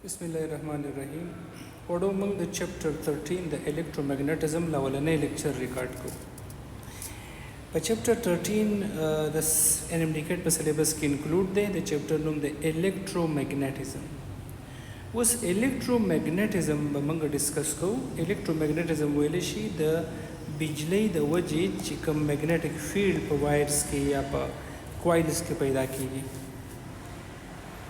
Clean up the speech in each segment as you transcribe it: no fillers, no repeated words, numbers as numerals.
Bismillahirrahmanirrahim. Odo mang the chapter 13 the electromagnetism lawalane lecture record ko. By chapter 13 this NMDCAT pa syllabus ki include the chapter num the electromagnetism. Was electromagnetism ba mang discuss ko. Electromagnetism wele shi the bijlai the waje chi kam magnetic field pa wires ki ya pa coils ki paida kigi.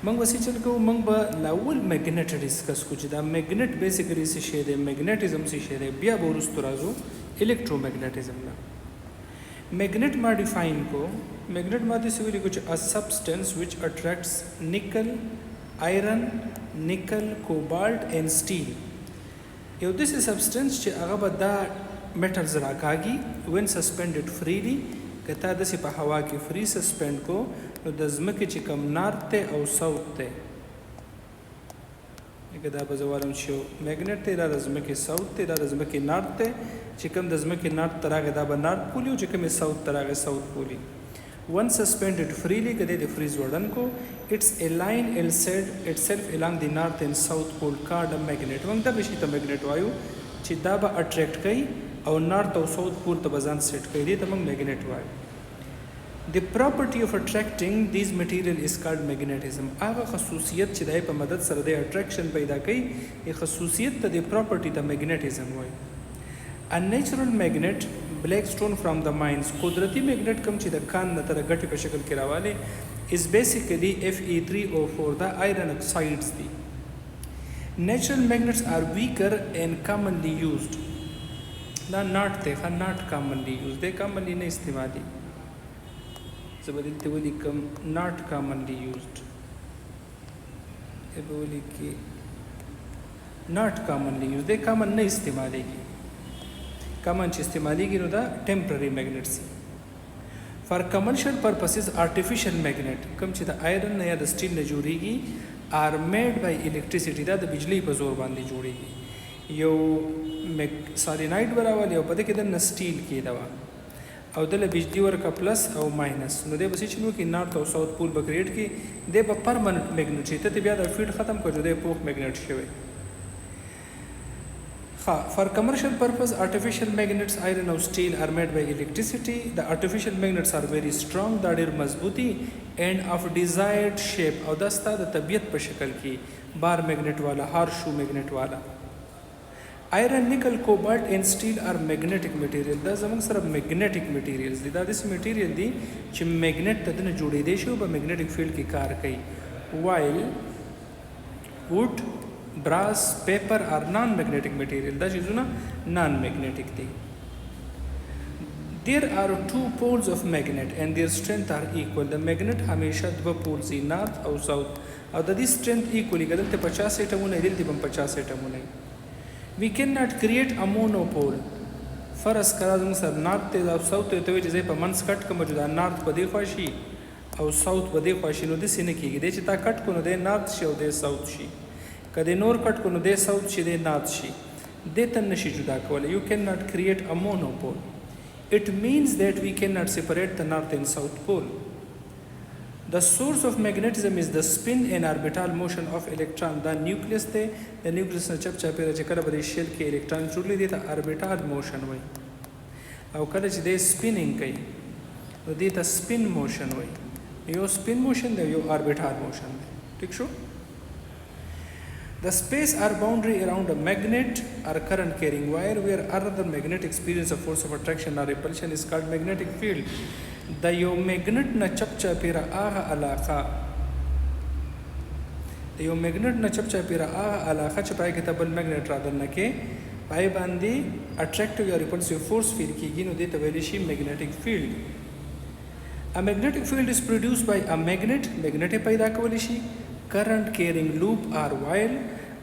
मंग वसी चल को मंग बा लावल magnet discuss कुछ दा magnet basically से शेयर है मैग्नेटिज्म से शेयर है बिया बोरुस तराजो इलेक्ट्रोमैग्नेटिज्म ना मैग्नेट मा डिफाइन को मैग्नेट मा दिस विल कुछ अ सब्सटेंस व्हिच अट्रैक्ट्स निकल iron nickel cobalt and steel yo this substance चे अगा बदा मेटल्स राकागी व्हेन सस्पेंडेड फ्रीली कता दसी पे हवा की फ्री सस्पेंड को नो द ज़मके ची कम नॉर्थ ते और साउथ ते कदा बजवारम शो मैग्नेट ते रा ज़मके साउथ ते रा ज़मके नॉर्थ ते ची कम द ज़मके नॉर्थ तरा कदा ब नॉर्थ पोली ची कम साउथ तरा के साउथ पोली वन सस्पेंडेड फ्रीली कदे द फ्रीज वर्डन को it's a line itself along the north and south pole called a magnet वंग दा बिशी त मैग्नेट वायु ची दा बा अट्रैक्ट कई और नॉर्थ और साउथ पोल त बजान सेट कई दे तमंग मैग्नेट वायु The property of attracting these material is called magnetism. आगा खसूसियत चिदाई पर मदद सर दे attraction पैदा कई ये खसूसियत त दे property त magnetism हुई. A natural magnet, black stone from the mines, कुदरती magnet कम चिदा कान न तरह गट्टी पे शक्ल के रावाले is basically Fe3O4 the iron oxides the. Natural magnets are weaker and commonly used. ना not थे खा not commonly used दे commonly नहीं इस्तेमाली. ज़बरदस्ती बोली कम not commonly used ये बोली कि not commonly used दे common नहीं इस्तेमालेगी common ची इस्तेमालेगी नो दा temporary magnets for commercial purposes artificial magnet कम ची दा iron या दा steel ने जोड़ेगी are made by electricity दा बिजली पर जोर बांधी जोड़ेगी यो solenoid बराबर यो पता किधर न steel की दवा और दले बिजली वर का प्लस और माइनस नो दे बसी चलो कि नॉर्थ और साउथ पोल बक्रिएट की दे ब परमानेंट मैग्नेट चाहिए ते बिया द फील्ड खत्म कर जो दे पोक मैग्नेट शेवे हाँ for commercial purpose artificial magnets iron और steel are made by electricity the artificial magnets are very strong दाड़ेर मजबूती एंड ऑफ डिजायर्ड शेप और दस्ता द तबीयत पर शक्ल की बार मैग्नेट वाला हार्शू मैग्नेट वाला Iron, nickel, cobalt and steel are magnetic material. That's amongst the magnetic materials. That is material दी च magnet तदन जुड़े देशों ब magnetic field की कार कई. While wood, brass, paper are non-magnetic material. That is ना non-magnetic दी. There are two poles of magnet and their strength are equal. The magnet हमेशा दो poles ही north और south. और द strength equally कदल ते 50 एटम उन्हें दिल ते बम 50 एटम उन्हें. We cannot create a monopole. फरस करा दूँ सर नॉर्थ ते और साउथ ते तो जैसे पर मंस कट का मौजूदा नॉर्थ बदे ख्वाशी और साउथ बदे ख्वाशी नो दे सिने की दे चिता कट को नो दे नॉर्थ शी और दे साउथ शी कदे नोर कट को नो दे साउथ शी दे नॉर्थ शी दे तन नशी जुदा कोले. You cannot create a monopole. It means that we cannot separate the north and south pole. The source of magnetism is the spin and orbital motion of electron. The nucleus the nucleus न चप चपेरा चक्कर बड़े शेल के इलेक्ट्रॉन जुड़ले देता orbital motion वही. और कल जिधे spinning कई तो देता spin motion वही. यो spin motion दे यो orbital motion दे. ठीक show? The space or boundary around a magnet or current carrying wire where other magnet experience a force of attraction or repulsion is called magnetic field. The yo magnet na chapcha pira aha alaka the yo magnet na chapcha pira aha alaka chapai ke tabal magnet rather na ke pai bandi attractive or repulsive force field ki gino de tabelishi magnetic field. A magnetic field is produced by a magnet paida kawalishi current carrying loop or wire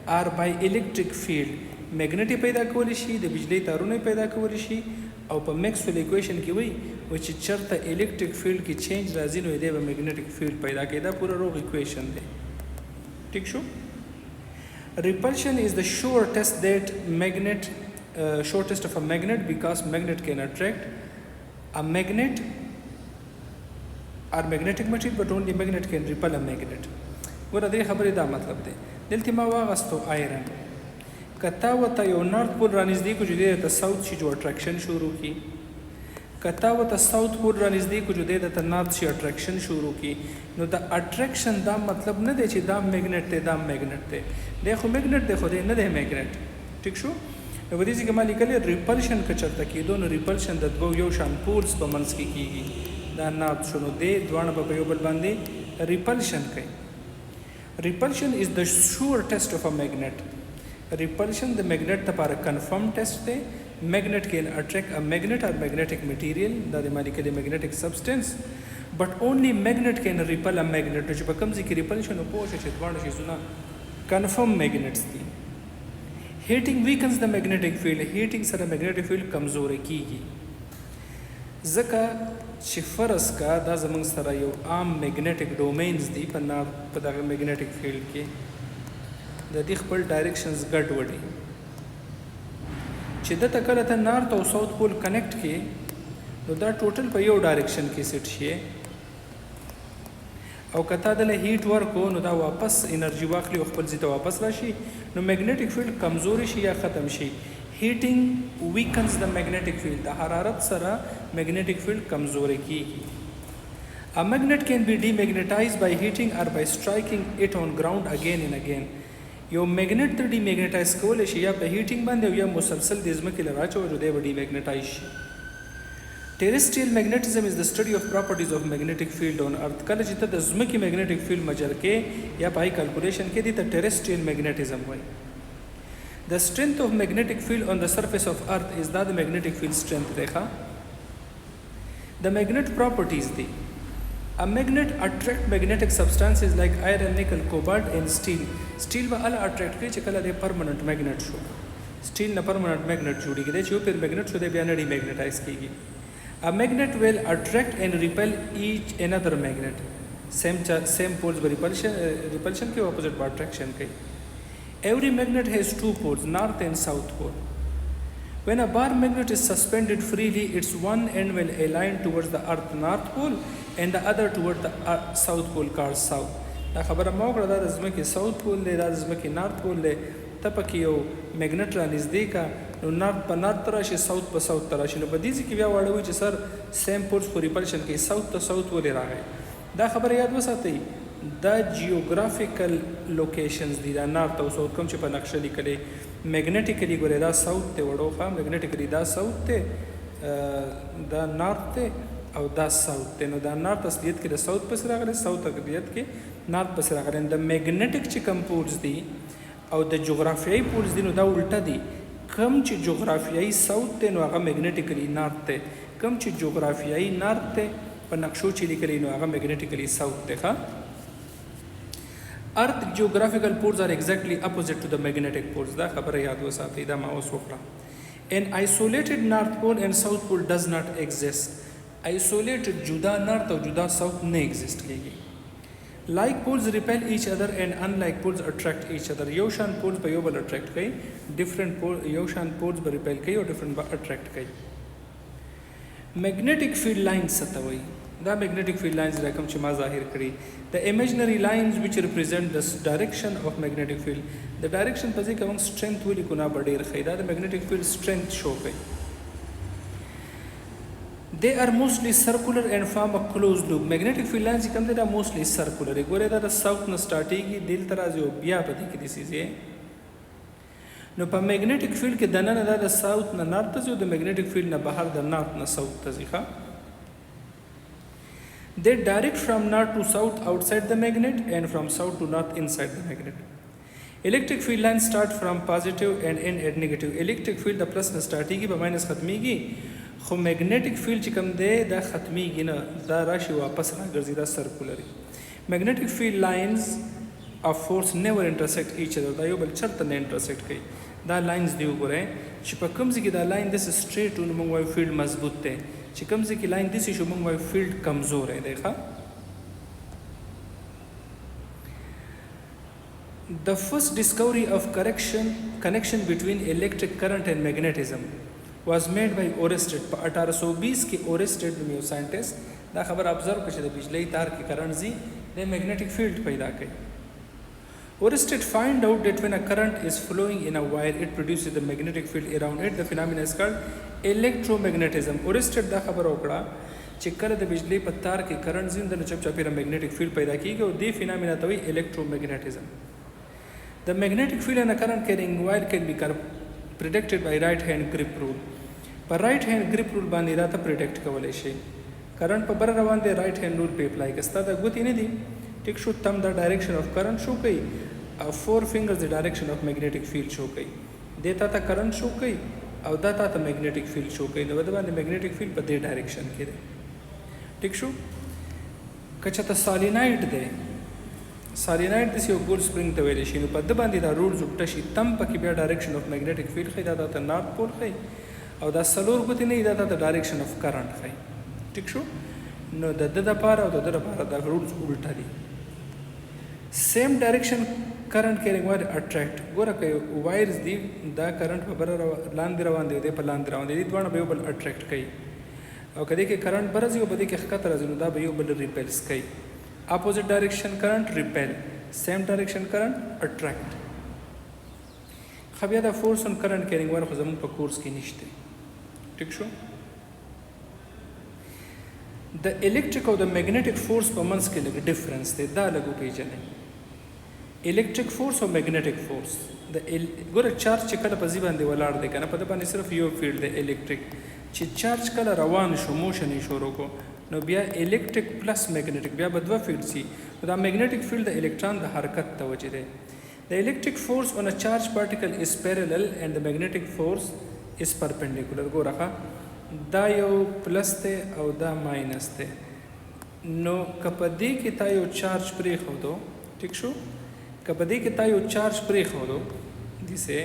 or by electric field magnet paida kawalishi the bijli tarune paida kawalishi और पर Maxwell equation की वही which चरता electric field की चेंज राजी नो दे magnetic field पैदा किया पूरा रोग इक्वेशन दे. ठीक show? Repulsion is the shortest of a magnet because magnet can attract a magnet or magnetic material but only magnet can repel a magnet. ګوره دې خبرې دا مطلب دی دلته ما واغستو آیرن که تا ورته یو نارت پول رانږدې کړو چې دی درته ساوث شي جو اټریکشن شروع کړي که تا ورته ساوث پول رانږدې کړو چې دی درته نارت شي اټریکشن شروع کړي نو د اټریکشن دا مطلب نه دی چې دا میګنیټ دی دا میګنیټ دی دی خو میګنیټ دی خو دی نه دی میګنیټ ټیک شو نو په دې ځای کې ما لیکلی ریپلشن که چېرته کېدو نو ریپلشن د دوو یو شان پولز په منځ کې کېږي دا نارت شو نو دی دواړه به په یو بل باندې ریپلشن کوي repulsion is the sure test of a magnet. Repulsion the magnet لپاره confirm test دی. Magnet can attract a magnet or magnetic material دا د molecular magnetic substance but only magnet can repel a magnet. چې په کوم ځای کې repulsion او پوه شي چې دواړه شیزونه confirm magnets دي. Heating weakens the magnetic field. Heating سره magnetic field کمزوري کیږي ځکه چې فرض کا دا زمونږ سره یو عام میګنیټک ډومینز دي په دغه میګنیټک فیلډ کې د دې خپل ډایرکشنز ګډوډي چې دته کله ته نارت او ساوث پول کنیکټ کې نو دا ټوټل په یو ډایرکشن کې سیټ شي او کته دله هیټ ورکو نو دا واپس انرژي واخلي او خپل ځای ته واپس راشي نو میګنیټک فیلډ کمزوري شي یا ختم شي heating weakens the magnetic field. The حرارت سره magnetic field کمزوري کیږي. A magnet can be demagnetized by heating or by striking it on ground again and again. یو magnet ته demagnetize کول شي یا په heating باندې یا مسلسل د ځمکې لراچو او د demagnetize شي. Terrestrial magnetism is the study of properties of magnetic field on earth. کله چې ته د ځمکې magnetic field مجر کې یا پای calculation کې دي ته terrestrial magnetism وایي. The strength of magnetic field on the surface of earth is that the magnetic field strength rekha. The magnet properties the a magnet attract magnetic substances like iron, nickel, cobalt and steel. Steel va all attract kri chakala de permanent magnet show. Steel na permanent magnet jodi gide chu per magnet show de bya demagnetize kigi. A magnet will attract and repel each another magnet. Same poles repulsion ke opposite by attraction kai. Every magnet has two poles, north and south pole. When a bar magnet is suspended freely, its one end will align towards the earth north pole and the other toward the south pole called south. دا خبره ما وکړه دا د ځمکې south pole دی دا د ځمکې north pole دی ته پکې یو magnet رانږدې کا نو north په north ته راشي south په south ته راشي نو په دې ځای کې بیا واړوي چې سر same poles خو repulsion کوي south ته south ولې راغی دا خبره یاد وساتئ دا جیوګرافیکل لوکیشنز دي دا نارت او ساوث کوم چې په نقشه لیکلي میګنیټیکلی ګورې دا ساوث ته وړوخه میګنیټیکلی دا ساوث ته دا نارت ته او دا ساوث ته نو دا نارت اصلیت کې د ساوث پسې راغلی ساوث اصلیت کې نارت پسې راغلی د میګنیټک چې کوم پولز دي او د جغرافیایي پولز دي نو دا الټه دي کم چې جغرافیایي ساوث ته نو هغه میګنیټیکلی نارت ته کم چې جغرافیایي نارت ته په نقشو چې لیکلي نو هغه میګنیټیکلی ساوث ته ښه Earth geographical poles are exactly opposite to the magnetic poles. دا خبره یاد وساتئ دا ما اوس وکړه. An isolated north pole and south pole does not exist. Isolated جدا north او جدا south نه exist کیږي. Like poles repel each other and unlike poles attract each other. یو شان poles په یو بل attract کوي. Different pole یو شان poles به repel کوي او different به attract کوي. Magnetic field lines څه ته وایي؟ دا magnetic field lines رقم چې ما ظاهر کړي the imaginary lines which represent the direction of magnetic field the direction په ځای کې موږ strength ولیکو نه به ډېر ښه دا د magnetic field strength show کوي they are mostly circular and form a closed loop magnetic field lines کوم دي دا mostly circular ګوره دا د south نه startېږي دل ته راځي او بیا په دې کې دي سیزې نو په magnetic field کې دننه دا د south نه north ته ځي او د magnetic field نه بهر د north نه south ته ځي ښه They direct from north to south outside the magnet and from south to north inside the magnet. Electric field lines start from positive and end at negative. Electric field the plus نه startېږي په minus ختمېږي خو magnetic field چې کوم دی دا ختمېږي نه دا راشي واپس راګرځي دا circular magnetic field lines of force never intersect each other دا یو بل چرته نه intersect کوي دا lines دی وګورئ چې په کوم ځای کې دا line داسې straight نو موږ وایو field مضبوط دی چې کوم ځای کې لاین داسې شو موږ وایو فیلډ کمزوری دی ښه The first discovery of connection between electric current and magnetism was made by Oersted په 1820 کې Oersted نوم یو ساینټیسټ دا خبر ابزرو کړه چې د بجلی تار کې کرنټ ځي د میګنیټک فیلډ پیدا کوي Orested find out that when a current is flowing in a wire, it produces the magnetic field around it. The phenomenon is called electromagnetism. Orested دا خبر وکړه چې کله د بجلی په تار کې کرنٹ زین د چپ چاپیره magnetic field پیدا کیږي او دې فینامنا ته وایي electromagnetism. The magnetic field in a current carrying wire can be predicted by right hand grip rule. په right hand grip rule باندې دا ته predict کولای شي. کرنٹ په بر روان دی right hand rule په اپلای کستا د ګوتې نه دي ټیک شو تم د ډایرکشن اف کرنٹ شو کوي او 4 fingers د ډایرکشن اف magnetic field شو کوي دیتا ته کرنٹ شو کوي او دا ته magnetic field شو کوي نو د باندې magnetic field په دې ډایرکشن کې دی ټیک شو کچته سالیناید دی سالیناید د یو ګول سپرینګ ته ویل شي نو په د باندې دا رولز وکټ شي تم پکې بیا ډایرکشن اف magnetic field خي دا ته نارت پول خي او دا سلور ګوتې نه دا ته ډایرکشن اف کرنٹ خي ټیک شو نو د د لپاره او د د لپاره دا رولز الټا دي سیم ډایرکشن کرنٹ کیرینګ وایر اټریکټ ګوره کوي وایرز دی دا کرنٹ په بر لاندې روان دی په لاندې روان دي دوه به یو بل اټریکټ کوي او کله کې کرنٹ برز یو بده کې خطر راځي نو دا به یو بل ریپلس کوي اپوزیټ ډایرکشن کرنٹ ریپل سیم ډایرکشن کرنٹ اټریکټ خو بیا دا فورس اون کرنٹ کیرینګ وایر خو زموږ په کورس کې نشته ټیک شو د الیکټریک او د میګنیټک فورس په منځ کې لږ ډیفرنس دی دا لږ وپېژنئ الیکټریک فورس او میګنیټک فورس د ګوره چارج چې کله په ځي باندې ولاړ دی که نه په ده باندې صرف یو فیلډ دی الیکټریک چې چارج کله روان شو موشن یې شروع کو نو بیا الیکټریک پلس میګنیټک بیا به دوه فیلډ سي نو دا میګنیټک فیلډ د الکترون د حرکت توجه دی The electric force on a charged particle is parallel and the magnetic force is perpendicular. ګوره دا یو پلس دی او دا ماینس دی نو که په دې کې تا یو چارج پرېښودو ټیک شو که په دې کې تا یو چارج پرېښودو داسې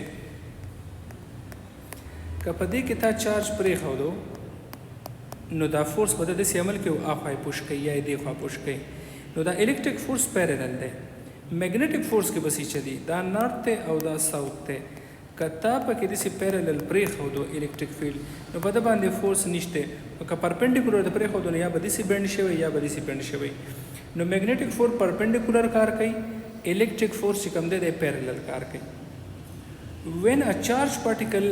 که په دې کې تا چارج پرېښودو نو دا فورس به د داسې عمل کوي او اخوا یې پوش کوي یا یې دې خوا پوش کوي نو دا الیکټریک فورس پیرلل دی میګنیټک فورس کې بس څه دي دا نارت دی او دا ساوث دی که تا پکې داسې پیرلل پرېښودو الیکټریک فیلډ نو په ده باندې فورس نشته که پرپنډیکولر د پرېښودو نو یا به داسې بینډ شوی یا به داسې بینډ شوی نو میګنیټک فورس پرپنډیکولر کار کوي electric force چې کوم دی د parallel کار کوي when a charged particle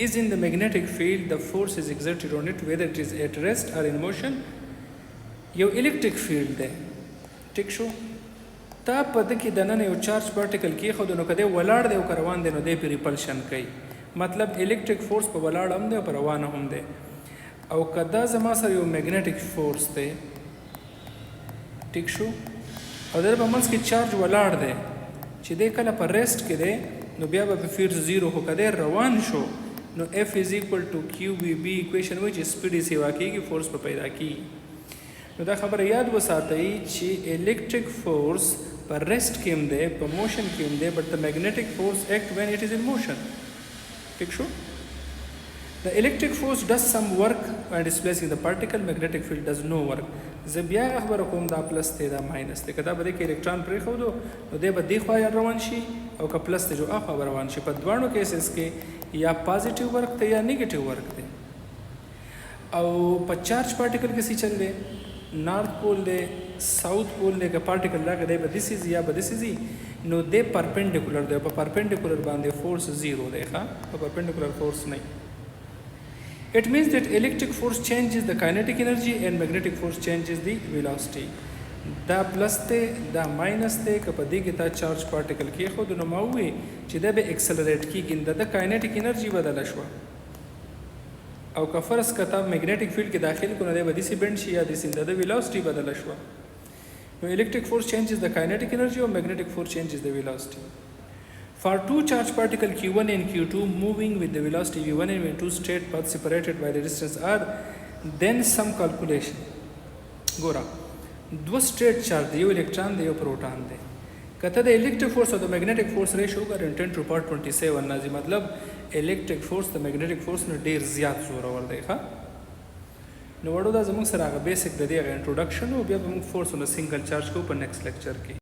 is in the magnetic field the force is exerted on it whether it is at rest or in motion یو electric field دی ټیک شو تا په ده کې دننه یو چارج پارټیکل کېښودو نو که دی ولاړ دی او که روان دی نو دی پې ریپلشن کوي مطلب الیکټریک فورس په ولاړ هم دی او په روانه هم دی او که دا زما سره یو میګنیټک فورس دی ټیک شو او در په منځ کې چارج ولاړ دی چې دی کله په ریسټ کې دی نو بیا به په فیلډ زیرو خو که دی روان شو نو اف از ایکول ټو کیو بی بی ایکویشن وایي چې سپیډ یې سیوا کېږي فورس به پیدا کېږي نو دا خبره یاد وساتئ چې الیکټریک فورس په ریسټ کې هم دی په موشن کې هم دی بټ د میګنیټک فورس ایکټ وین اٹ از ان موشن ټیک شو The electric force does some work by displacing the particle. Magnetic field does no work. زه بیا خبره کوم دا پلس دی دا ماینس دی که دا به دی کې الکترون پرېښودو نو دی به دې خوا روان شي او که پلس دی جو اخوا به روان شي په دواړو کیسز کې یا پازیټیو ورک دی یا نیګیټیو ورک دی او په چارج پارټیکل کې څه چل دی نارت پول دی ساوث پول دی که پارټیکل راغی دی به داسې ځي یا به داسې ځي نو دی پرپنډیکولر دی په پرپنډیکولر باندې فورس زیرو دی ښه په پرپنډیکولر فورس نه It means that electric force changes the kinetic energy and magnetic force changes the velocity. دا پلس دی دا ماینس دی که په دې کې تا چارج پارټیکل کېښودو نو ما ووایي چې دا به اکسلریټ کېږي د کاینیټیک انرژي بدله شوه او که فرض که تا میګنیټیک فیلډ کې داخل کړو نو دی به داسې بینډ شي یا داسې د ویلاسټي بدله شوه نو electric force changes the kinetic energy or magnetic force changes the velocity. For two charged particles Q1 and Q2 moving with the velocity V1 and V2 straight paths separated by the distance r, then some calculation. ګوره دوه straight charge دی یو الکترون دی یو پروټون دی که ته د electric force او د magnetic force ریشو وګورې 10⁻27 راځي مطلب electric force د magnetic force نه ډېر زیات زورور دی ښه نو وړو دا زموږ سره هغه بیسک د دې هغه انټروډکشن او بیا به موږ فورس اون سنګل چارج کوو په نیکسټ لیکچر کې